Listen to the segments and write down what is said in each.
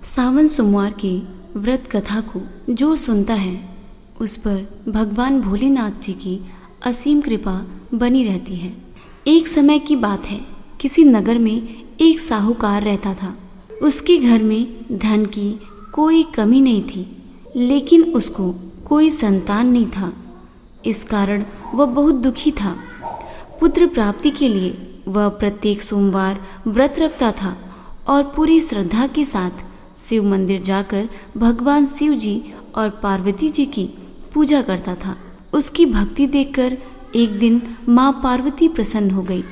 सावन सोमवार की व्रत कथा को जो सुनता है उस पर भगवान भोलेनाथ जी की असीम कृपा बनी रहती है। एक समय की बात है, किसी नगर में एक साहूकार रहता था। उसके घर में धन की कोई कमी नहीं थी, लेकिन उसको कोई संतान नहीं था। इस कारण वह बहुत दुखी था। पुत्र प्राप्ति के लिए वह प्रत्येक सोमवार व्रत रखता था और पूरी श्रद्धा के साथ शिव मंदिर जाकर भगवान शिव जी और पार्वती जी की पूजा करता था। उसकी भक्ति देखकर एक दिन माँ पार्वती प्रसन्न हो गई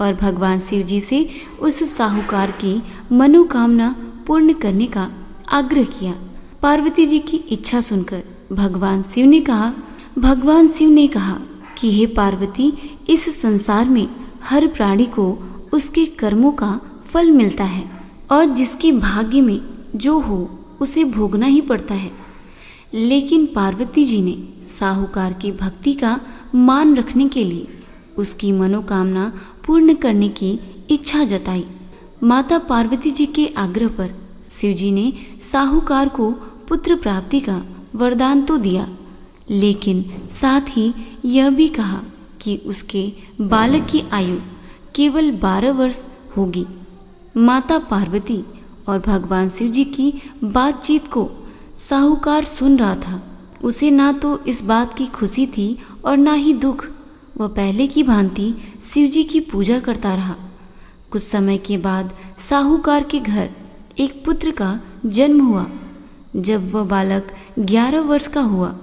और भगवान शिव जी से उस साहूकार की मनोकामना पूर्ण करने का आग्रह किया। पार्वती जी की इच्छा सुनकर भगवान शिव ने कहा कि हे पार्वती, इस संसार में हर प्राणी को उसके कर्मों का फल मिलता है और जिसके भाग्य में जो हो उसे भोगना ही पड़ता है। लेकिन पार्वती जी ने साहूकार की भक्ति का मान रखने के लिए उसकी मनोकामना पूर्ण करने की इच्छा जताई। माता पार्वती जी के आग्रह पर शिव जी ने साहूकार को पुत्र प्राप्ति का वरदान तो दिया, लेकिन साथ ही यह भी कहा कि उसके बालक की आयु केवल 12 वर्ष होगी। माता पार्वती और भगवान शिव जी की बातचीत को साहूकार सुन रहा था। उसे ना तो इस बात की खुशी थी और ना ही दुख। वह पहले की भांति शिव जी की पूजा करता रहा। कुछ समय के बाद साहूकार के घर एक पुत्र का जन्म हुआ। जब वह बालक 11 वर्ष का हुआ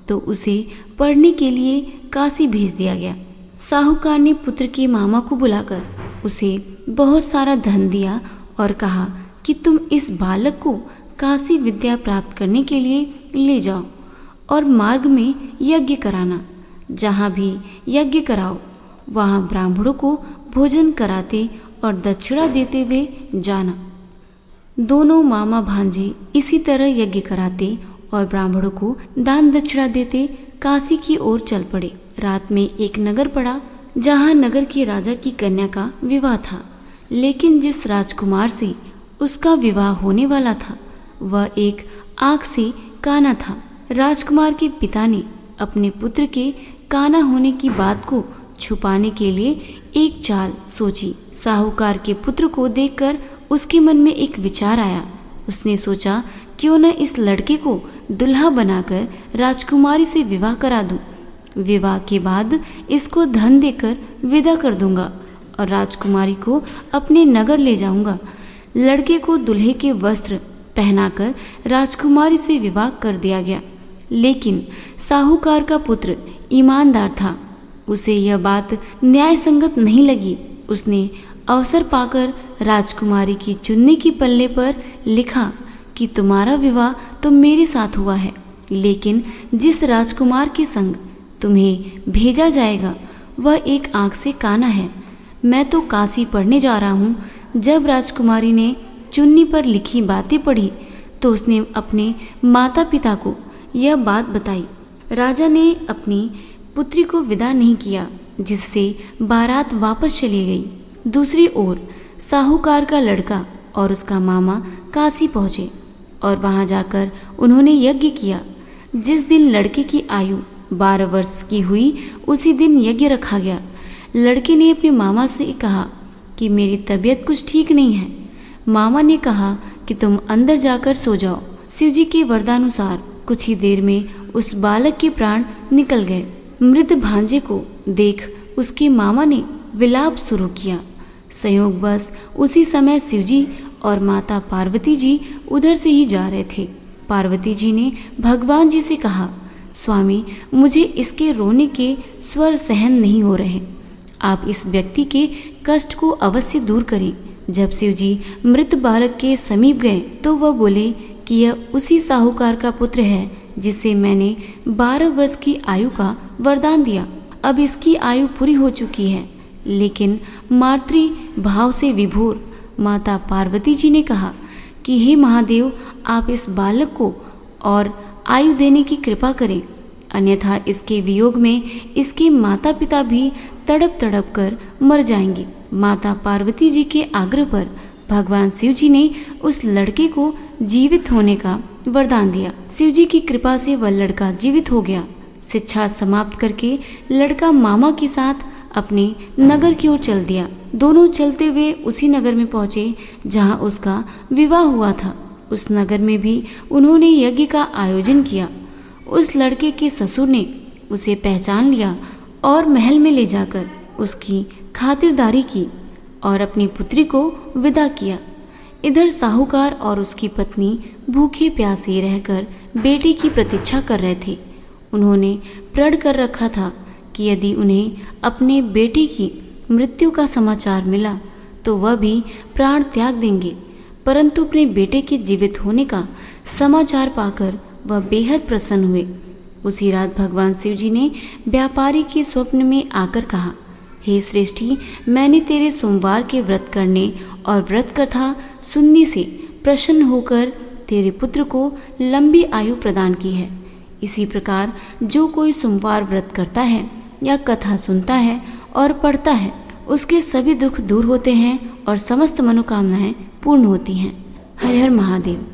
तो उसे पढ़ने के लिए काशी भेज दिया गया। साहूकार ने पुत्र के मामा को बुलाकर उसे बहुत सारा धन दिया और कहा कि तुम इस बालक को काशी विद्या प्राप्त करने के लिए ले जाओ और मार्ग में यज्ञ कराना। जहाँ भी यज्ञ कराओ वहाँ ब्राह्मणों को भोजन कराते और दक्षिणा देते हुए जाना। दोनों मामा भांजे इसी तरह यज्ञ कराते और ब्राह्मणों को दान दक्षिणा देते काशी की ओर चल पड़े। रात में एक नगर पड़ा जहाँ नगर के राजा की कन्या का विवाह था, लेकिन जिस राजकुमार से उसका विवाह होने वाला था वह एक आँख से काना था। राजकुमार के पिता ने अपने पुत्र के काना होने की बात को छुपाने के लिए एक चाल सोची। साहूकार के पुत्र को देखकर उसके मन में एक विचार आया। उसने सोचा, क्यों न इस लड़के को दुल्हा बनाकर राजकुमारी से विवाह करा दूं। विवाह के बाद इसको धन देकर विदा कर दूंगा और राजकुमारी को अपने नगर ले जाऊंगा। लड़के को दूल्हे के वस्त्र पहनाकर राजकुमारी से विवाह कर दिया गया। लेकिन साहूकार का पुत्र ईमानदार था। उसे यह बात न्याय संगत नहीं लगी। उसने अवसर पाकर राजकुमारी की चुन्नी की पल्ले पर लिखा कि तुम्हारा विवाह तो मेरे साथ हुआ है, लेकिन जिस राजकुमार के संग तुम्हें भेजा जाएगा वह एक आँख से काना है। मैं तो काशी पढ़ने जा रहा हूँ। जब राजकुमारी ने चुन्नी पर लिखी बातें पढ़ी तो उसने अपने माता पिता को यह बात बताई। राजा ने अपनी पुत्री को विदा नहीं किया, जिससे बारात वापस चली गई। दूसरी ओर साहूकार का लड़का और उसका मामा काशी पहुँचे और वहाँ जाकर उन्होंने यज्ञ किया। जिस दिन लड़के की आयु 12 वर्ष की हुई उसी दिन यज्ञ रखा गया। लड़के ने अपने मामा से कहा कि मेरी तबीयत कुछ ठीक नहीं है। मामा ने कहा कि तुम अंदर जाकर सो जाओ। शिव जी के वरदानुसार कुछ ही देर में उस बालक के प्राण निकल गए। मृत भांजे को देख उसके मामा ने विलाप शुरू किया। संयोगवश उसी समय शिव जी और माता पार्वती जी उधर से ही जा रहे थे। पार्वती जी ने भगवान जी से कहा, स्वामी, मुझे इसके रोने के स्वर सहन नहीं हो रहे। आप इस व्यक्ति के कष्ट को अवश्य दूर करें। जब शिव जी मृत बालक के समीप गए तो वह बोले कि यह उसी साहूकार का पुत्र है जिसे मैंने 12 वर्ष की आयु का वरदान दिया। अब इसकी आयु पूरी हो चुकी है। लेकिन मातृ भाव से विभोर माता पार्वती जी ने कहा कि हे महादेव, आप इस बालक को और आयु देने की कृपा करें, अन्यथा इसके वियोग में इसके माता पिता भी तड़प तड़प कर मर जाएंगे। माता पार्वती जी के आग्रह पर भगवान शिव जी ने उस लड़के को जीवित होने का वरदान दिया। शिव जी की कृपा से वह लड़का जीवित हो गया। शिक्षा समाप्त करके लड़का मामा के साथ अपने नगर की ओर चल दिया। दोनों चलते हुए उसी नगर में पहुंचे जहां उसका विवाह हुआ था। उस नगर में भी उन्होंने यज्ञ का आयोजन किया। उस लड़के के ससुर ने उसे पहचान लिया और महल में ले जाकर उसकी खातिरदारी की और अपनी पुत्री को विदा किया। इधर साहूकार और उसकी पत्नी भूखे प्यासे रहकर बेटे की प्रतीक्षा कर रहे थे। उन्होंने प्रण कर रखा था कि यदि उन्हें अपने बेटे की मृत्यु का समाचार मिला तो वह भी प्राण त्याग देंगे, परंतु अपने बेटे के जीवित होने का समाचार पाकर वह बेहद प्रसन्न हुए। उसी रात भगवान शिव जी ने व्यापारी के स्वप्न में आकर कहा, हे श्रेष्ठी, मैंने तेरे सोमवार के व्रत करने और व्रत कथा सुनने से प्रसन्न होकर तेरे पुत्र को लंबी आयु प्रदान की है। इसी प्रकार जो कोई सोमवार व्रत करता है या कथा सुनता है और पढ़ता है, उसके सभी दुख दूर होते हैं और समस्त मनोकामनाएं पूर्ण होती हैं। हर हर महादेव।